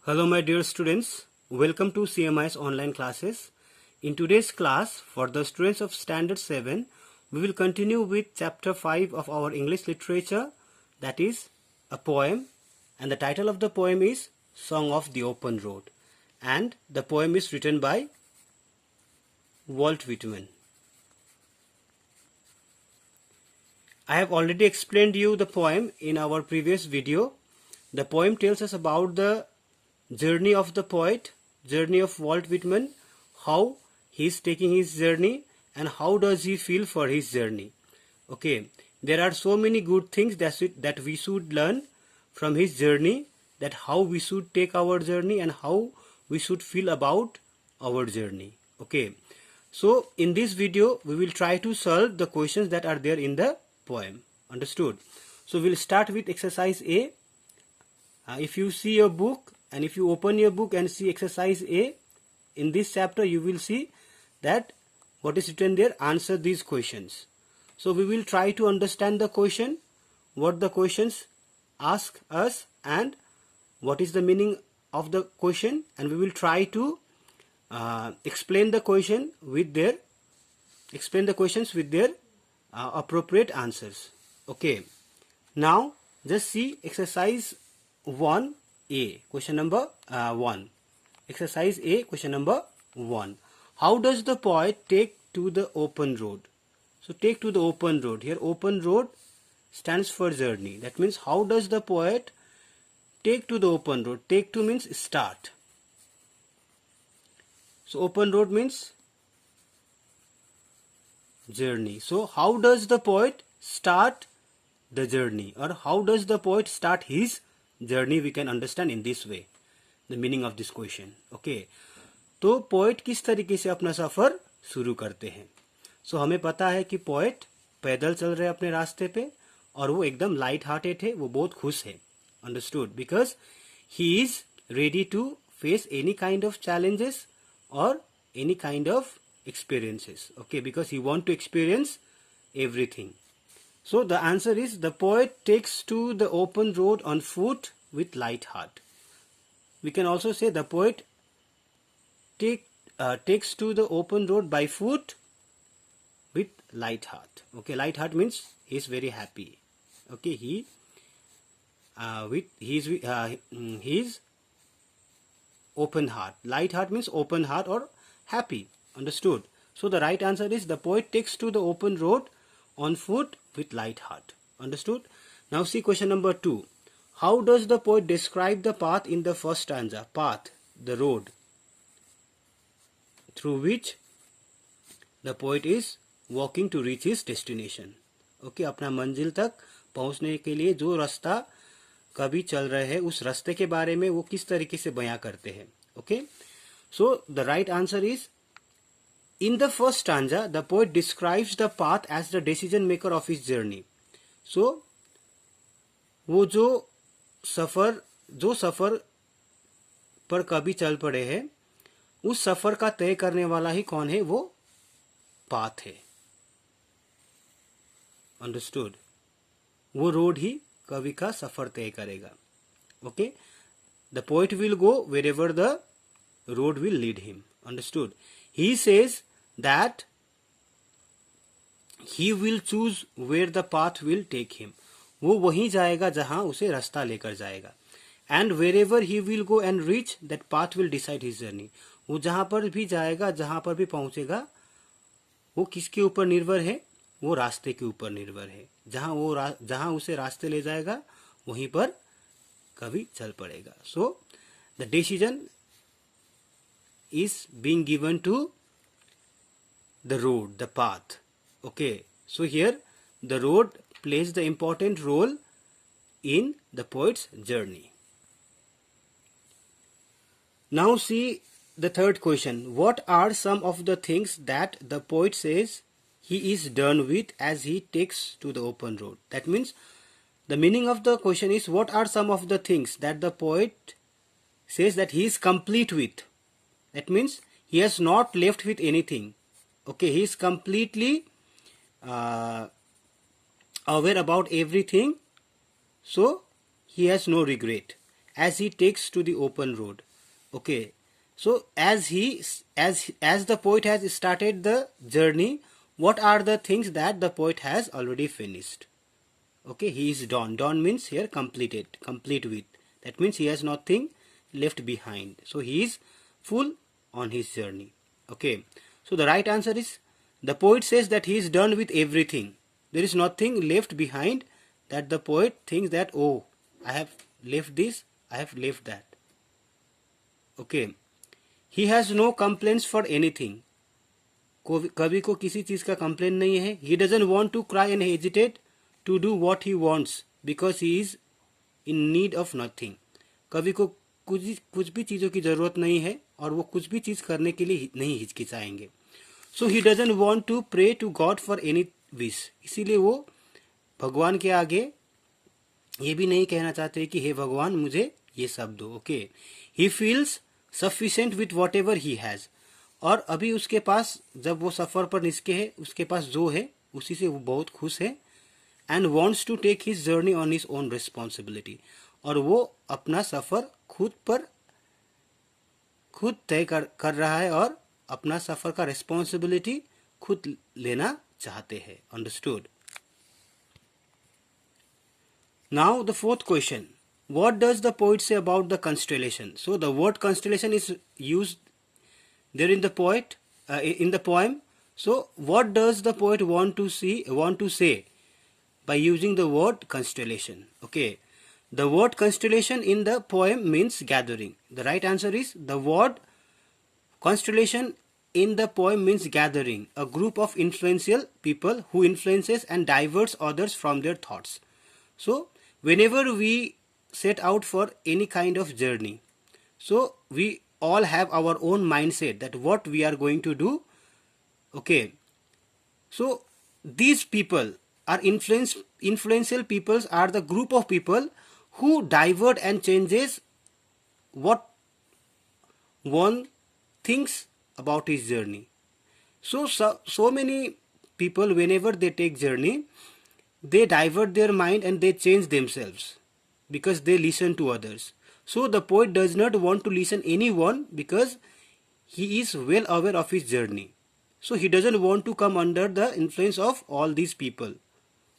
Hello my dear students, welcome to CMI's online classes. In today's class, for the students of Standard 7, we will continue with chapter 5 of our English literature, that is a poem, and the title of the poem is Song of the Open Road, and the poem is written by Walt Whitman. I have already explained you the poem in our previous video. The poem tells us about the journey of the poet, journey of Walt Whitman, how he is taking his journey and how does he feel for his journey. Okay, there are so many good things that we should learn from his journey, that how we should take our journey and how we should feel about our journey. Okay, so in this video we will try to solve the questions that are there in the poem. Understood? So we'll start with exercise A. If you see your book, and if you open your book and see exercise A, in this chapter you will see that what is written there, answer these questions. So we will try to understand the question, what the questions ask us and what is the meaning of the question, and we will try to explain the questions with their appropriate answers. Okay, now just see exercise 1A, question number 1. Exercise A, question number 1. How does the poet take to the open road? So take to the open road. Here open road stands for journey. That means how does the poet take to the open road? Take to means start. So open road means journey. So how does the poet start the journey, or how does the poet start his journey? We can understand in this way the meaning of this question. Okay, तो poet किस तरीके से अपना सफर शुरू करते हैं? सो हमें पता है कि पोएट पैदल चल रहे अपने रास्ते पे और वो एकदम लाइट हार्टेड है, वो बहुत खुश है. Understood? Because he is ready to face any kind of challenges और any kind of experiences. Okay, because he want to experience everything. So the answer is the poet takes to the open road on foot with light heart. We can also say the poet takes to the open road by foot with light heart. Okay, light heart means he is very happy. Okay, his open heart. Light heart means open heart or happy. Understood? So the right answer is the poet takes to the open road on foot with light heart. Understood? Now see question number 2. How does the poet describe the path in the first stanza? Path, the road through which the poet is walking to reach his destination. Okay, अपना मंजिल तक पहुंचने के लिए जो रास्ता कभी चल रहे हैं उस रास्ते के बारे में वो किस तरीके से बयां करते हैं. Okay, so the right answer is, in the first stanza, the poet describes the path as the decision maker of his journey. So, वो जो सफर पर कभी चल पड़े हैं, उस सफर का तय करने वाला ही कौन है? वो पाथ है. अंडरस्टूड? वो रोड ही कवि का सफर तय करेगा. Okay, the poet will go wherever the road will lead him. Understood? He says that he will choose where the path will take him. वो वहीं जाएगा जहां उसे रास्ता लेकर जाएगा. And wherever he will go and reach, that path will decide his journey. वो जहां पर भी जाएगा, जहां पर भी पहुंचेगा, वो किसके ऊपर निर्भर है? वो रास्ते के ऊपर निर्भर है. जहां उसे रास्ते ले जाएगा वहीं पर कभी चल पड़ेगा. So the decision is being given to the road, the path. Okay, so here the road plays the important role in the poet's journey. Now see the third question. What are some of the things that the poet says he is done with as he takes to the open road? That means the meaning of the question is, what are some of the things that the poet says that he is complete with? That means he has not left with anything. Okay, he is completely aware about everything, so he has no regret. as he takes to the open road. Okay, so as the poet has started the journey, what are the things that the poet has already finished? Okay, he is done. Done means here completed, complete with. That means he has nothing left behind. So he is full on his journey. Okay, so the right answer is, the poet says that he is done with everything. There is nothing left behind that the poet thinks that, oh, I have left this, I have left that. Okay, he has no complaints for anything. कवि को किसी चीज का complain नहीं है. He doesn't want to cry and hesitate to do what he wants because he is in need of nothing. कवि को कुछ भी चीज़ों की ज़रूरत नहीं है और वो कुछ भी चीज़ करने के लिए नहीं हिचकिचाएंगे. So he doesn't want to pray to God for any wish. इसीलिए वो भगवान के आगे ये भी नहीं कहना चाहते कि हे भगवान मुझे ये सब दो. Okay, he feels sufficient with whatever he has. और अभी उसके पास, जब वो सफ़र पर निस्के है, उसके पास जो है उसी से वो बहुत खुश है. And wants to take his journey on his own responsibility. और वो अपना सफ़र खुद तय कर रहा है और अपना सफ़र का रिस्पॉन्सिबिलिटी खुद लेना चाहते हैं. Understood. Now the fourth question, what does the poet say about the constellation? So the word constellation is used there in the poem. So what does the poet want to say by using the word constellation? Okay, the word constellation in the poem means gathering. The right answer is, the word constellation in the poem means gathering, a group of influential people who influences and diverts others from their thoughts. So whenever we set out for any kind of journey, so we all have our own mindset that what we are going to do. Okay, so these people are influential peoples, are the group of people who divert and changes what one thinks about his journey. So many people, whenever they take journey, they divert their mind and they change themselves because they listen to others. So the poet does not want to listen anyone because he is well aware of his journey. So he doesn't want to come under the influence of all these people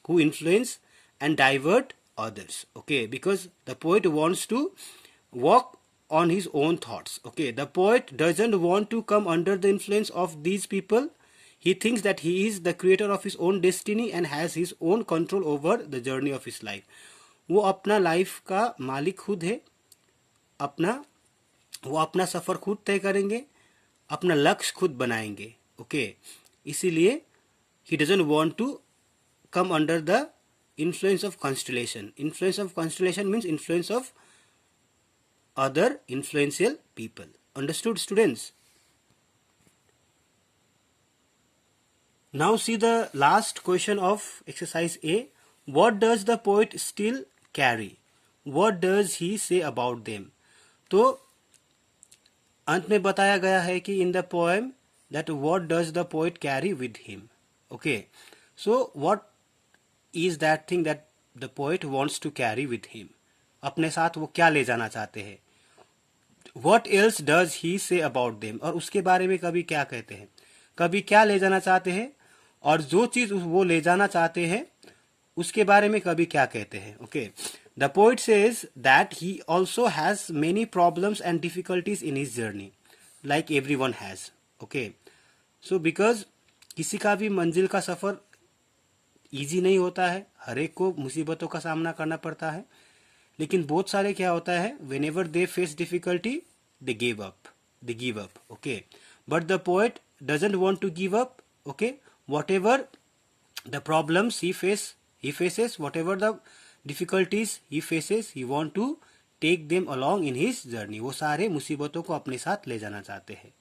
who influence and divert others. Okay, because the poet wants to walk on his own thoughts. Okay, the poet doesn't want to come under the influence of these people. He thinks that he is the creator of his own destiny and has his own control over the journey of his life. वो अपना life का मालिक खुद है. वो अपना सफ़र खुद तय करेंगे, अपना लक्ष्य खुद बनाएंगे. ओके, इसीलिए ही doesn't want to come under the influence of constellation. Influence of constellation means influence of other influential people. Understood students? Now see the last question of exercise A. What does the poet still carry? What does he say about them? तो अंत में बताया गया है कि in the poem that what does the poet carry with him. Okay, so what is that thing that the poet wants to carry with him? अपने साथ वो क्या ले जाना चाहते हैं? What else does he say about them? और उसके बारे में कभी क्या कहते हैं, कभी क्या ले जाना चाहते हैं, और जो चीज वो ले जाना चाहते हैं उसके बारे में कभी क्या कहते हैं. Okay, the poet says that he also has many problems and difficulties in his journey like everyone has. Okay, so because किसी का भी मंजिल का सफ़र इजी नहीं होता है, हर एक को मुसीबतों का सामना करना पड़ता है. लेकिन बहुत सारे क्या होता है, whenever they face difficulty they give up. Okay, but the poet doesn't want to give up. Okay, whatever the problems he faces, whatever the difficulties he faces, he want to take them along in his journey. वो सारे मुसीबतों को अपने साथ ले जाना चाहते हैं.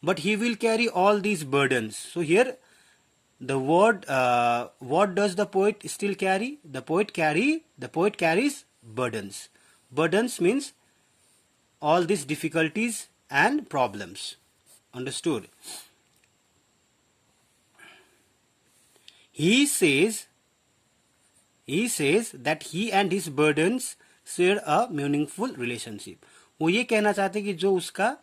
But he will carry all these burdens. So here the word, what does the poet still carry? The poet carries burdens. Burdens means all these difficulties and problems. Understood? He says that he and his burdens share a meaningful relationship. वो ये कहना चाहते कि जो उसका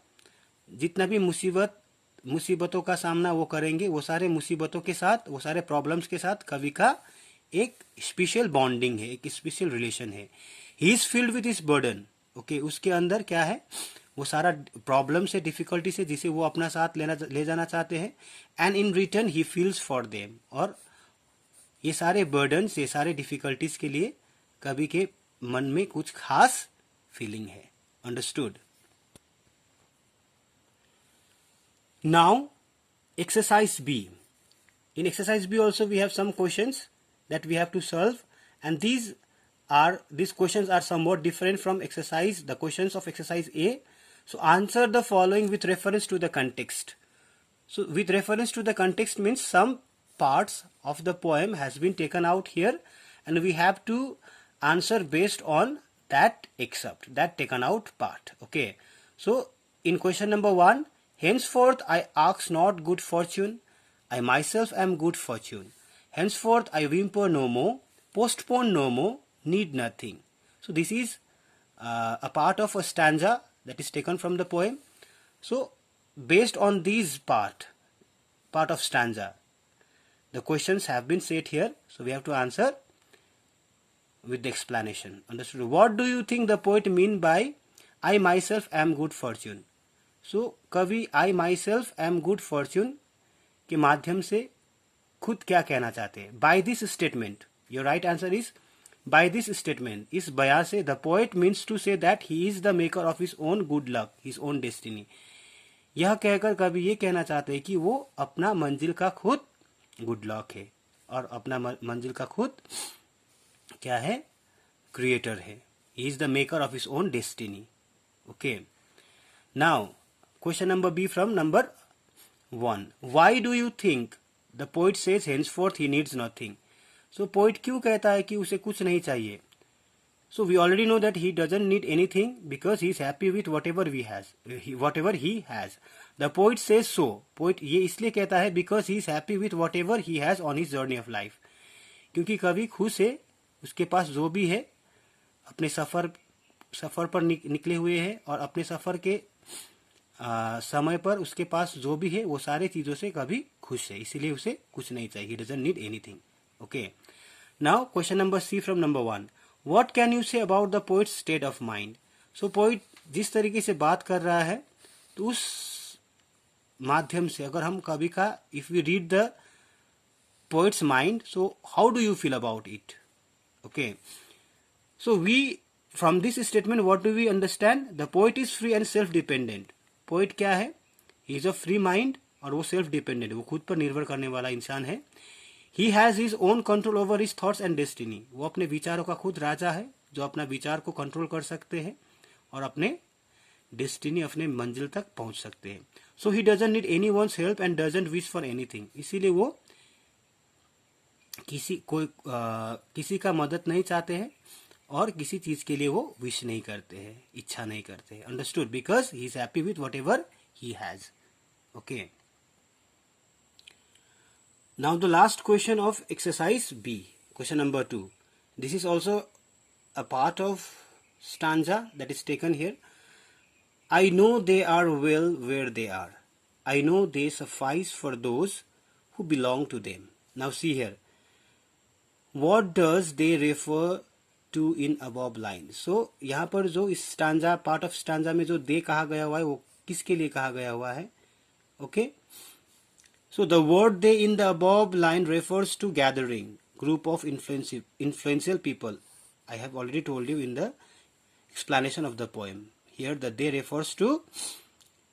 जितना भी मुसीबतों का सामना वो करेंगे, वो सारे मुसीबतों के साथ, वो सारे प्रॉब्लम्स के साथ कवि का एक स्पेशल बॉन्डिंग है, एक स्पेशल रिलेशन है। ही इज फिल्ड विथ इस बर्डन। ओके, उसके अंदर क्या है, वो सारा प्रॉब्लम से, डिफिकल्टी से, जिसे वो अपना साथ ले जाना चाहते हैं। And in return he feels for them, और ये सारे बर्डन, ये सारे डिफिकल्टीज के लिए कवि के मन में कुछ खास फीलिंग है। Understood? Now, exercise B. In exercise B also we have some questions that we have to solve, and these questions are somewhat different from the questions of exercise A. So answer the following with reference to the context. So with reference to the context means some parts of the poem has been taken out here, and we have to answer based on that excerpt, that taken out part. Okay. So in question number 1, henceforth I ask not good fortune, I myself am good fortune. Henceforth I whimper no more, postpone no more, need nothing. So this is a part of a stanza that is taken from the poem. So based on these part of stanza, the questions have been set here. So we have to answer with the explanation. Understood? What do you think the poet mean by I myself am good fortune? So कवि I myself am good fortune के माध्यम से खुद क्या कहना चाहते हैं? By this statement, your right answer is by this statement. इस बयान से the poet means to say that he is the maker of his own good luck, his own destiny. यह कहकर कवि ये कहना चाहते हैं कि वो अपना मंजिल का खुद गुड लक है, और अपना मंजिल का खुद क्या है? क्रिएटर है. He is the maker of his own destiny. Okay. Now, question number B from number 1. Why do you think the poet says henceforth he needs nothing? So poet क्यों कहता है कि उसे कुछ नहीं चाहिए? So we already know that he doesn't need anything because he is happy with whatever he has. The poet says so. Poet ये इसलिए कहता है because he is happy with whatever he has on his journey of life. क्योंकि कवि खुश है, उसके पास जो भी है, अपने सफर पर निकले हुए हैं, और अपने सफर के समय पर उसके पास जो भी है वो सारे चीजों से कभी खुश है, इसीलिए उसे कुछ नहीं चाहिए. He doesn't need anything. Okay. Now question number C from number 1. What can you say about the poet's state of mind? So poet जिस तरीके से बात कर रहा है, तो उस माध्यम से अगर हम कवि का if we read the poet's mind, so how do you feel about it? Okay. So we from this statement what do we understand? The poet is free and self-dependent. Poet क्या है? He is a free mind, और वो self dependent, वो खुद पर निर्भर करने वाला इंसान है. He has his own control over his thoughts and destiny. वो अपने विचारों का खुद राजा है, जो अपना विचार को कंट्रोल कर सकते हैं और अपने डेस्टिनी, अपने मंजिल तक पहुंच सकते हैं. So he doesn't need anyone's help and doesn't wish for anything. इसीलिए वो किसी का मदद नहीं चाहते हैं और किसी चीज के लिए वो विश नहीं करते हैं, इच्छा नहीं करते हैं. Understood? Because he is happy with whatever he has. Okay. Now the last question of exercise B, question number 2. This is also a part of stanza that is taken here. I know they are well where they are, I know they suffice for those who belong to them. Now see here, what does they refer to in above line. So यहाँ पर जो इस stanza, part of stanza में जो दे कहा गया हुआ है, वो किसके लिए कहा गया हुआ है? Okay. So the word they in the above line refers to gathering, group of influential people. I have already told you in the explanation of the poem. Here the they refers to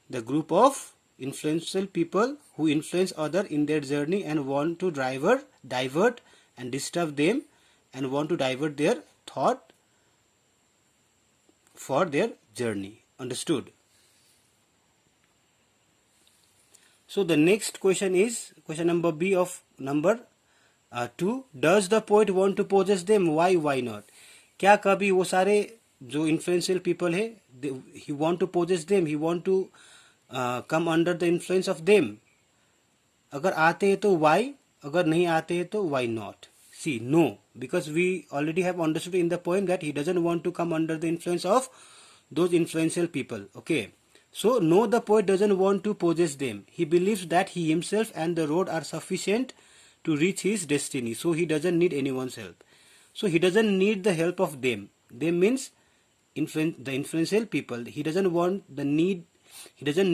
the group of influential people who influence other in their journey and want to divert and disturb them, and want to divert their thought for their journey. Understood? So the next question is question number B of number 2. Does the poet want to possess them? Why not? क्या कभी वो सारे जो influential people है, he want to possess them, he want to come under the influence of them? अगर आते हैं तो why, अगर नहीं आते हैं तो why not? See, no, because we already have understood in the poem that he doesn't want to come under the influence of those influential people. Okay. So, no, the poet doesn't want to possess them. He believes that he himself and the road are sufficient to reach his destiny. So, he doesn't need anyone's help. So, he doesn't need the help of them. Them means the influential people. He doesn't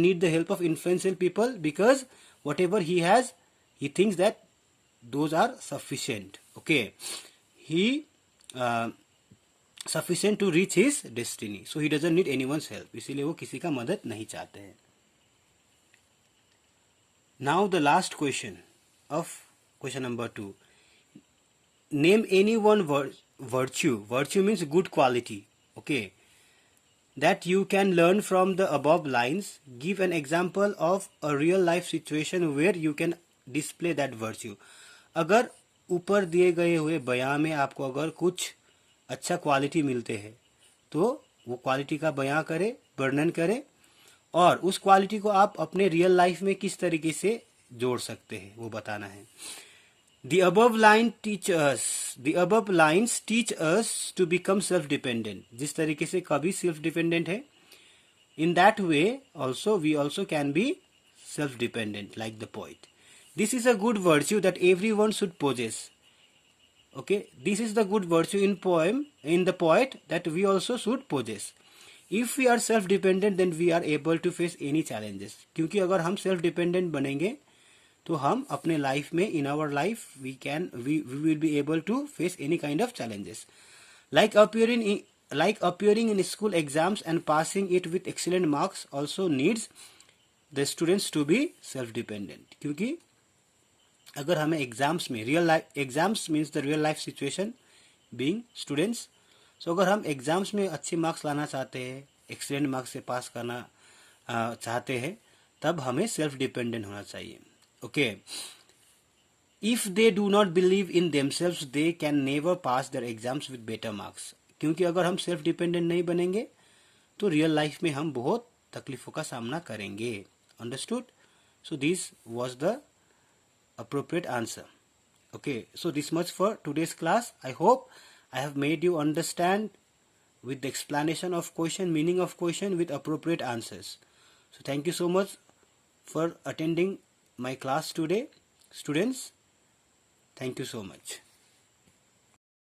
need the help of influential people, because whatever he has, he thinks that those are sufficient. Okay. He sufficient to reach his destiny. So he doesn't need anyone's help. इसीलिए वो किसी का मदद नहीं चाहते हैं. Now the last question of question number 2. Name any one virtue. Virtue means good quality. Okay. That you can learn from the above lines. Give an example of a real life situation where you can display that virtue. अगर ऊपर दिए गए हुए बयां में आपको अगर कुछ अच्छा क्वालिटी मिलते हैं तो वो क्वालिटी का बयां करें, वर्णन करें, और उस क्वालिटी को आप अपने रियल लाइफ में किस तरीके से जोड़ सकते हैं वो बताना है. The above lines teach us to become self-dependent. जिस तरीके से कभी self-dependent है, in that way also we also can be self-dependent like the poet. This is a good virtue that everyone should possess. Okay, this is the good virtue in the poet that we also should possess. If we are self-dependent, then we are able to face any challenges. क्योंकि अगर हम self-dependent बनेंगे तो हम अपने life में, in our life, we will be able to face any kind of challenges. Like appearing in school exams and passing it with excellent marks also needs the students to be self-dependent. क्योंकि अगर हमें exams में exams means the real life situation being students, so अगर हम exams में अच्छे marks लाना चाहते हैं, एक्सीलेंट मार्क्स से पास करना चाहते हैं, तब हमें सेल्फ डिपेंडेंट होना चाहिए. Okay. If they do not believe in themselves they can never pass their exams with better marks. क्योंकि अगर हम सेल्फ डिपेंडेंट नहीं बनेंगे तो रियल लाइफ में हम बहुत तकलीफों का सामना करेंगे. Understood? So this was the appropriate answer. Okay, so this much for today's class. I hope I have made you understand with the explanation of question, meaning of question with appropriate answers. So thank you so much for attending my class today, students. Thank you so much.